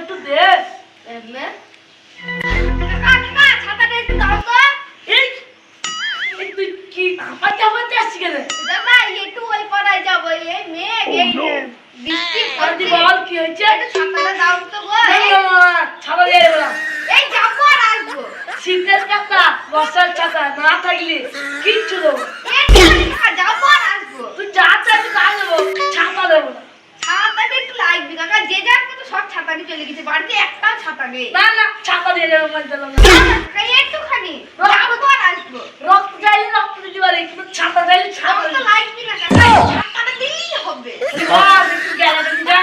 একটু দে। এমনে কাকা ছাতাটা একটু দাও তো। এই এই তুই কি আমাকে আমাকে আসছিস কেন? দাদা একটু ওই পাড়ায় যাবো, এই মেঘ এই বৃষ্টি আরে বল কি হয়েছে? একটু ছাতাটা দাও তো গো। ছাতা দিয়ে বলা এই যাবো আর আসবো। শীতের ছাতা বর্ষার ছাতা না থাকলে কিচ্ছু দেবো না। এই কাকা যাবো আর আসবো। তুই যা চাইবি তাই দেবো, ছাতা দেবো না। ছাতাটা একটু লাগবে কাকা, যে যার মতো সব ছাতা নিয়ে চলে গেছে, বাড়িতে একটাও ছাতা নেই। না না ছাতা দিয়ে যাবো মানে দিলাম না। কাকা একটুখানি যাবো আর আসবো। রক্ত চাইলে রক্ত দিতে পারে কিন্তু ছাতা চাইলে ছাতা আমার তো দিতে লাগবে না কাকা, ছাতাটা দিলেই হবে। পারে। একটু গেলে যা